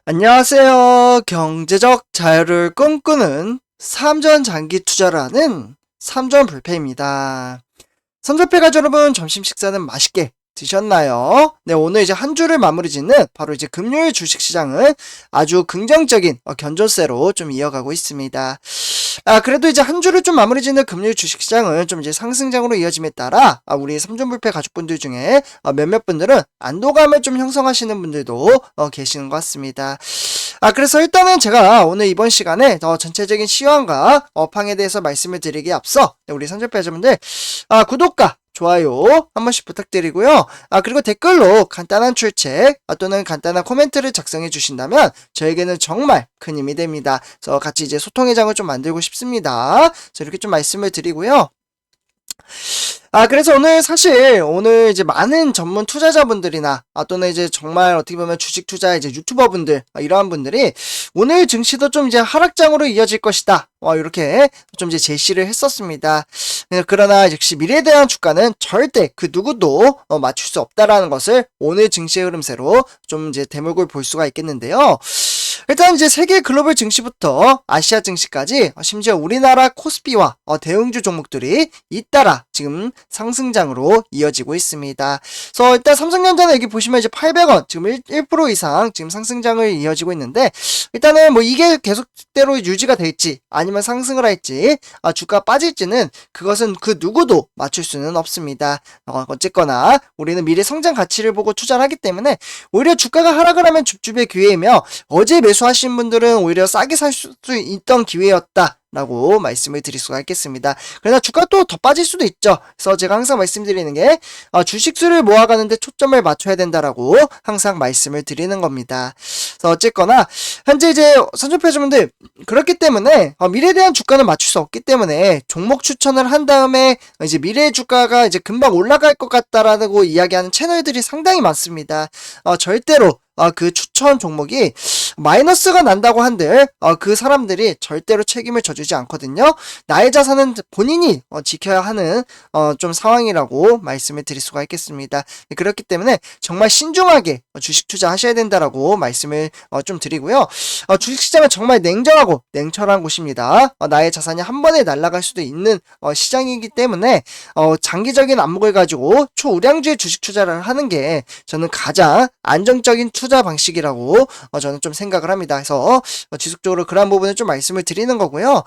안녕하세요. 경제적 자유를 꿈꾸는 삼전 장기 투자를 하는 삼전 불패입니다. 삼전패가 여러분 점심 식사는 맛있게 드셨나요? 네, 오늘 이제 한 주를 마무리 짓는 바로 이제 금요일 주식시장은 아주 긍정적인 견조세로 좀 이어가고 있습니다. 그래도 이제 한 주를 좀 마무리 짓는 금요일 주식시장은 좀 이제 상승장으로 이어짐에 따라 우리 삼전불패 가족분들 중에 몇몇 분들은 안도감을 좀 형성하시는 분들도 계시는 것 같습니다. 그래서 일단은 제가 오늘 이번 시간에 전체적인 시황과 업황에 대해서 말씀을 드리기에 앞서 우리 삼전패 여러분들 구독과 좋아요 한 번씩 부탁드리고요. 그리고 댓글로 간단한 출첵 또는 간단한 코멘트를 작성해 주신다면 저에게는 정말 큰 힘이 됩니다. 그래서 같이 이제 소통의 장을 좀 만들고 싶습니다. 그래서 이렇게 좀 말씀을 드리고요. 그래서 오늘 이제 많은 전문 투자자분들이나 또는 이제 정말 어떻게 보면 주식 투자 이제 유튜버분들 이러한 분들이 오늘 증시도 좀 이제 하락장으로 이어질 것이다. 이렇게 좀 이제 제시를 했었습니다. 그러나 역시 미래에 대한 주가는 절대 그 누구도 맞출 수 없다라는 것을 오늘 증시의 흐름새로 좀 이제 대목을 볼 수가 있겠는데요. 일단 이제 세계 글로벌 증시부터 아시아 증시까지 심지어 우리나라 코스피와 대응주 종목들이 잇따라 지금 상승장으로 이어지고 있습니다. 그래서 일단 삼성전자는 여기 보시면 이제 800원 지금 1% 이상 지금 상승장을 이어지고 있는데 일단은 뭐 이게 계속대로 유지가 될지 아니면 상승을 할지 주가 빠질지는 그것은 그 누구도 맞출 수는 없습니다. 어쨌거나 우리는 미래 성장 가치를 보고 투자를 하기 때문에 오히려 주가가 하락을 하면 줍줍의 기회이며 어제 매수하신 분들은 오히려 싸게 살 수 있던 기회였다 라고 말씀을 드릴 수가 있겠습니다. 그러나 주가가 또 더 빠질 수도 있죠. 그래서 제가 항상 말씀드리는 게 주식수를 모아가는데 초점을 맞춰야 된다라고 항상 말씀을 드리는 겁니다. 그래서 어쨌거나 현재 이제 선전표주분들 그렇기 때문에 미래에 대한 주가는 맞출 수 없기 때문에 종목 추천을 한 다음에 이제 미래의 주가가 이제 금방 올라갈 것 같다라고 이야기하는 채널들이 상당히 많습니다. 절대로 그 추천 종목이 마이너스가 난다고 한들 그 사람들이 절대로 책임을 져주지 않거든요. 나의 자산은 본인이 지켜야 하는 좀 상황이라고 말씀을 드릴 수가 있겠습니다. 그렇기 때문에 정말 신중하게 주식 투자하셔야 된다라고 말씀을 좀 드리고요. 주식시장은 정말 냉정하고 냉철한 곳입니다. 나의 자산이 한 번에 날아갈 수도 있는 시장이기 때문에 장기적인 안목을 가지고 초우량주의 주식 투자를 하는 게 저는 가장 안정적인 투자 방식이라고 저는 좀 생각을 합니다. 그래서 지속적으로 그런 부분을 좀 말씀을 드리는 거고요.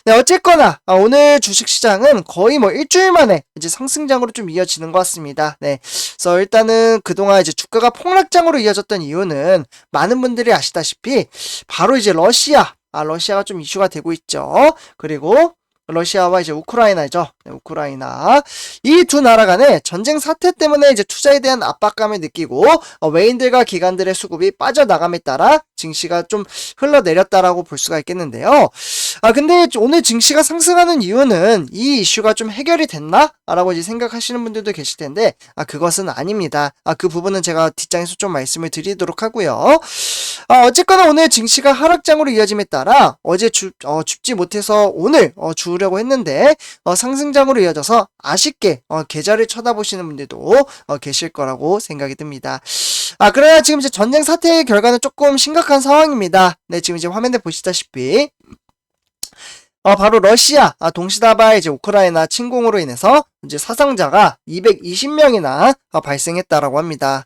네, 어쨌거나 오늘 주식시장은 거의 뭐 일주일 만에 이제 상승장으로 좀 이어지는 것 같습니다. 네, 그래서 일단은 그동안 이제 주가가 폭락장으로 이어졌던 이유는 많은 분들이 아시다시피 바로 이제 러시아가 좀 이슈가 되고 있죠. 그리고 러시아와 이제 우크라이나죠. 네, 우크라이나. 이 두 나라 간의 전쟁 사태 때문에 이제 투자에 대한 압박감을 느끼고 외인들과 기관들의 수급이 빠져나감에 따라 증시가 좀 흘러내렸다라고 볼 수가 있겠는데요. 근데 오늘 증시가 상승하는 이유는 이 이슈가 좀 해결이 됐나? 라고 이제 생각하시는 분들도 계실 텐데, 그것은 아닙니다. 그 부분은 제가 뒷장에서 좀 말씀을 드리도록 하고요. 어쨌거나 오늘 증시가 하락장으로 이어짐에 따라 어제 줍지 못해서 오늘 주려고 했는데 상승장으로 이어져서 아쉽게 계좌를 쳐다보시는 분들도 계실 거라고 생각이 듭니다. 그러나 지금 이제 전쟁 사태의 결과는 조금 심각한 상황입니다. 네, 지금 이제 화면에 보시다시피 바로 러시아 동시다발 이제 우크라이나 침공으로 인해서 이제 사상자가 220명이나 발생했다라고 합니다.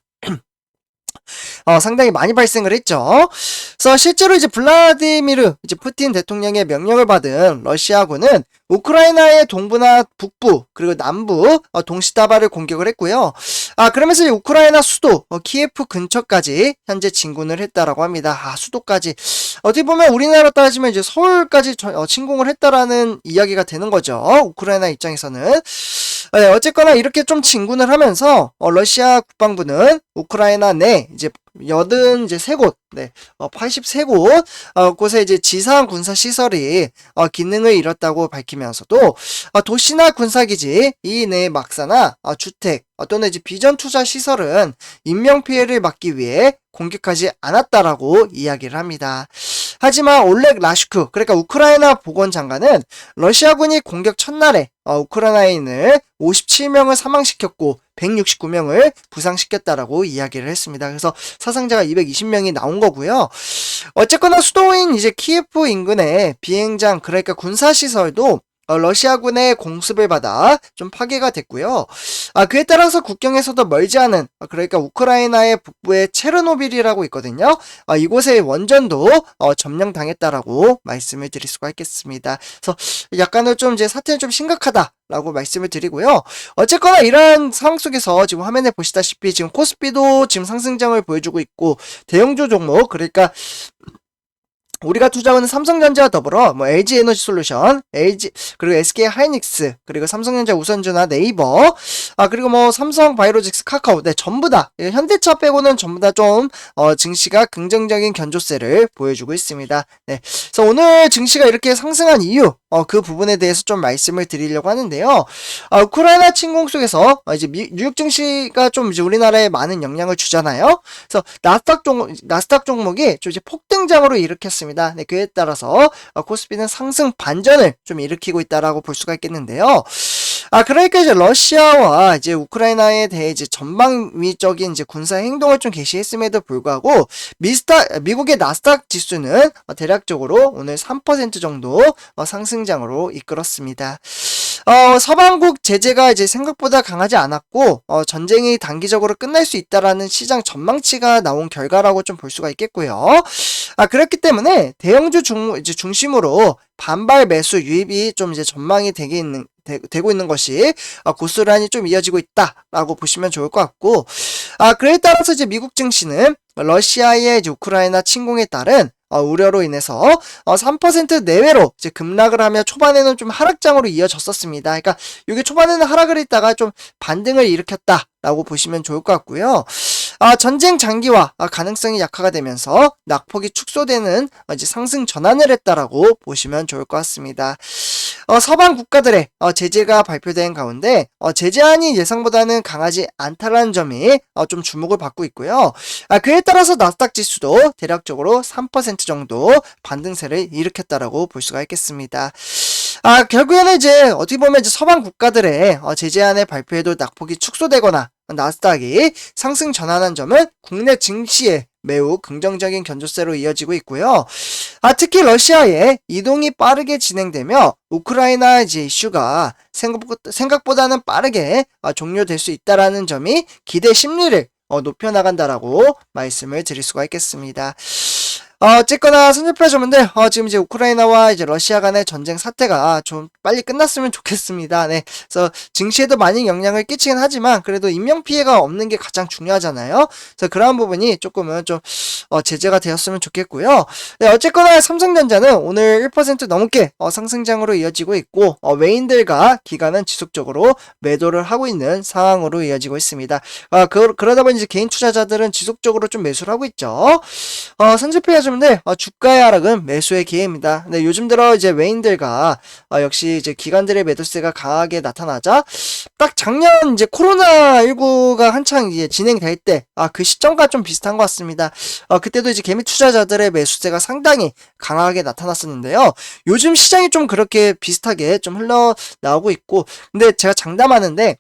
상당히 많이 발생을 했죠. 그래서 실제로 이제 블라디미르 이제 푸틴 대통령의 명령을 받은 러시아군은 우크라이나의 동부나 북부 그리고 남부 동시다발을 공격을 했고요. 그러면서 이제 우크라이나 수도 키예프 근처까지 현재 진군을 했다라고 합니다. 수도까지 어떻게 보면 우리나라 따지면 이제 서울까지 침공을 했다라는 이야기가 되는 거죠. 우크라이나 입장에서는. 네, 어쨌거나 이렇게 좀 진군을 하면서 러시아 국방부는 우크라이나 내 이제 83곳, 네, 83곳, 곳에 이제 지상 군사 시설이, 기능을 잃었다고 밝히면서도, 도시나 군사기지, 이 내 막사나, 주택, 또는 이제 비전 투자 시설은 인명피해를 막기 위해 공격하지 않았다라고 이야기를 합니다. 하지만 올렉 라슈크, 그러니까 우크라이나 보건장관은 러시아군이 공격 첫날에 우크라이나인을 57명을 사망시켰고 169명을 부상시켰다라고 이야기를 했습니다. 그래서 사상자가 220명이 나온 거고요. 어쨌거나 수도인 이제 키예프 인근의 비행장, 그러니까 군사시설도 러시아군의 공습을 받아 좀 파괴가 됐고요. 그에 따라서 국경에서도 멀지 않은, 그러니까 우크라이나의 북부의 체르노빌이라고 있거든요. 이곳의 원전도 점령당했다라고 말씀을 드릴 수가 있겠습니다. 그래서 약간은 좀 이제 사태는 좀 심각하다라고 말씀을 드리고요. 어쨌거나 이러한 상황 속에서 지금 화면에 보시다시피 지금 코스피도 지금 상승장을 보여주고 있고, 대형주 종목, 그러니까 우리가 투자하는 삼성전자와 더불어 LG 에너지 솔루션, LG 그리고 SK 하이닉스, 그리고 삼성전자 우선주나 네이버, 그리고 삼성 바이오로직스, 카카오, 네, 전부 다 현대차 빼고는 전부 다 좀 증시가 긍정적인 견조세를 보여주고 있습니다. 네, 그래서 오늘 증시가 이렇게 상승한 이유, 그 부분에 대해서 좀 말씀을 드리려고 하는데요. 우크라이나 침공 속에서 이제 뉴욕 증시가 좀 이제 우리나라에 많은 영향을 주잖아요. 그래서 나스닥 종목이 좀 이제 폭등장으로 일으켰습니다. 네, 그에 따라서 코스피는 상승 반전을 좀 일으키고 있다라고 볼 수가 있겠는데요. 그러니까 이제 러시아와 이제 우크라이나에 대해 이제 전방위적인 이제 군사 행동을 좀 개시했음에도 불구하고 미국의 나스닥 지수는 대략적으로 오늘 3% 정도 상승장으로 이끌었습니다. 서방국 제재가 이제 생각보다 강하지 않았고, 전쟁이 단기적으로 끝날 수 있다라는 시장 전망치가 나온 결과라고 좀 볼 수가 있겠고요. 그렇기 때문에 대형주 중심으로 반발 매수 유입이 좀 이제 전망이 되고 있는 것이 고스란히 좀 이어지고 있다라고 보시면 좋을 것 같고, 그에 따라서 이제 미국 증시는 러시아의 이제 우크라이나 침공에 따른 우려로 인해서 3% 내외로 이제 급락을 하며 초반에는 좀 하락장으로 이어졌었습니다. 그러니까 이게 초반에는 하락을 했다가 좀 반등을 일으켰다라고 보시면 좋을 것 같고요. 전쟁 장기화 가능성이 약화가 되면서 낙폭이 축소되는 이제 상승 전환을 했다라고 보시면 좋을 것 같습니다. 서방 국가들의 제재가 발표된 가운데 제재안이 예상보다는 강하지 않다라는 점이 좀 주목을 받고 있고요. 그에 따라서 나스닥 지수도 대략적으로 3% 정도 반등세를 일으켰다라고 볼 수가 있겠습니다. 결국에는 이제 어떻게 보면 이제 서방 국가들의 제재안의 발표에도 낙폭이 축소되거나 나스닥이 상승 전환한 점은 국내 증시에 매우 긍정적인 견조세로 이어지고 있고요. 특히 러시아의 이동이 빠르게 진행되며 우크라이나 이제 이슈가 생각보다는 빠르게 종료될 수 있다라는 점이 기대 심리를 높여나간다라고 말씀을 드릴 수가 있겠습니다. 어쨌거나 선전표자분들 지금 이제 우크라이나와 이제 러시아 간의 전쟁 사태가 좀 빨리 끝났으면 좋겠습니다. 네, 그래서 증시에도 많이 영향을 끼치긴 하지만 그래도 인명 피해가 없는 게 가장 중요하잖아요. 그래서 그러한 부분이 조금은 좀 제재가 되었으면 좋겠고요. 네, 어쨌거나 삼성전자는 오늘 1% 넘게 상승장으로 이어지고 있고 외인들과 기관은 지속적으로 매도를 하고 있는 상황으로 이어지고 있습니다. 그러다 보니 이제 개인 투자자들은 지속적으로 좀 매수를 하고 있죠. 선전표자분들 주가의 하락은 매수의 기회입니다. 네, 요즘 들어 이제 외인들과 역시 이제 기관들의 매도세가 강하게 나타나자 딱 작년 이제 코로나19가 한창 이제 진행될 때 그 시점과 좀 비슷한 것 같습니다. 그때도 이제 개미 투자자들의 매수세가 상당히 강하게 나타났었는데요. 요즘 시장이 좀 그렇게 비슷하게 좀 흘러나오고 있고, 근데 제가 장담하는데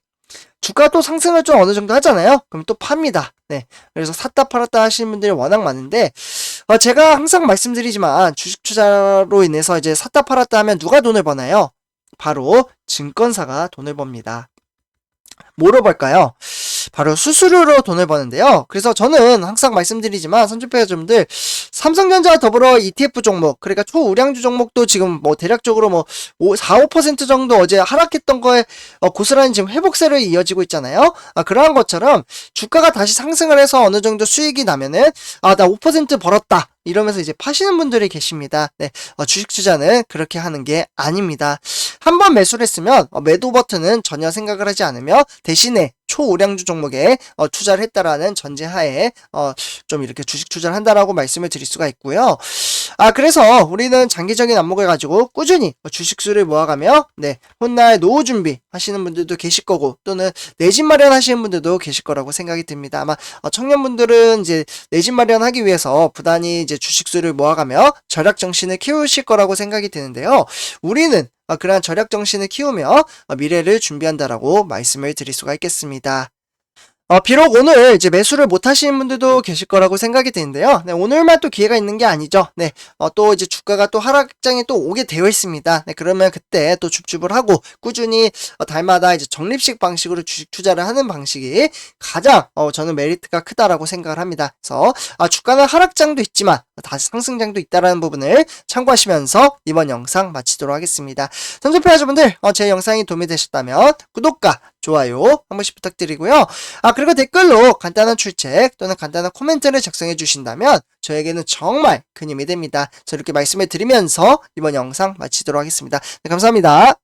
주가 또 상승을 좀 어느 정도 하잖아요. 그럼 또 팝니다. 네, 그래서 샀다 팔았다 하시는 분들이 워낙 많은데 제가 항상 말씀드리지만 주식 투자로 인해서 이제 샀다 팔았다 하면 누가 돈을 버나요? 바로 증권사가 돈을 법니다. 뭐로 벌까요? 바로 수수료로 돈을 버는데요. 그래서 저는 항상 말씀드리지만 선주표자분들 삼성전자와 더불어 ETF 종목, 그러니까 초우량주 종목도 지금 뭐 대략적으로 4, 5% 정도 어제 하락했던 거에 고스란히 지금 회복세를 이어지고 있잖아요. 그러한 것처럼 주가가 다시 상승을 해서 어느 정도 수익이 나면은 나 5% 벌었다 이러면서 이제 파시는 분들이 계십니다. 네, 주식 투자는 그렇게 하는 게 아닙니다. 한번 매수를 했으면 매도 버튼은 전혀 생각을 하지 않으며 대신에 초우량주 종목에 투자를 했다라는 전제하에 좀 이렇게 주식 투자를 한다라고 말씀을 드릴 수가 있고요. 그래서 우리는 장기적인 안목을 가지고 꾸준히 주식수를 모아가며, 네, 훗날 노후 준비 하시는 분들도 계실 거고, 또는 내 집 마련하시는 분들도 계실 거라고 생각이 듭니다. 아마 청년분들은 이제 내 집 마련하기 위해서 부단히 이제 주식수를 모아가며 절약 정신을 키우실 거라고 생각이 드는데요. 우리는 그러한 절약 정신을 키우며 미래를 준비한다라고 말씀을 드릴 수가 있겠습니다. 비록 오늘 이제 매수를 못 하시는 분들도 계실 거라고 생각이 드는데요. 네, 오늘만 또 기회가 있는 게 아니죠. 네, 또 이제 주가가 또 하락장에 또 오게 되어 있습니다. 네, 그러면 그때 또 줍줍을 하고 꾸준히 달마다 이제 적립식 방식으로 주식 투자를 하는 방식이 가장 저는 메리트가 크다라고 생각을 합니다. 그래서 주가는 하락장도 있지만 다시 상승장도 있다라는 부분을 참고하시면서 이번 영상 마치도록 하겠습니다. 선수표 여러분들, 제 영상이 도움이 되셨다면 구독과 좋아요 한 번씩 부탁드리고요. 그리고 댓글로 간단한 출첵 또는 간단한 코멘트를 작성해 주신다면 저에게는 정말 큰 힘이 됩니다. 저 이렇게 말씀을 드리면서 이번 영상 마치도록 하겠습니다. 네, 감사합니다.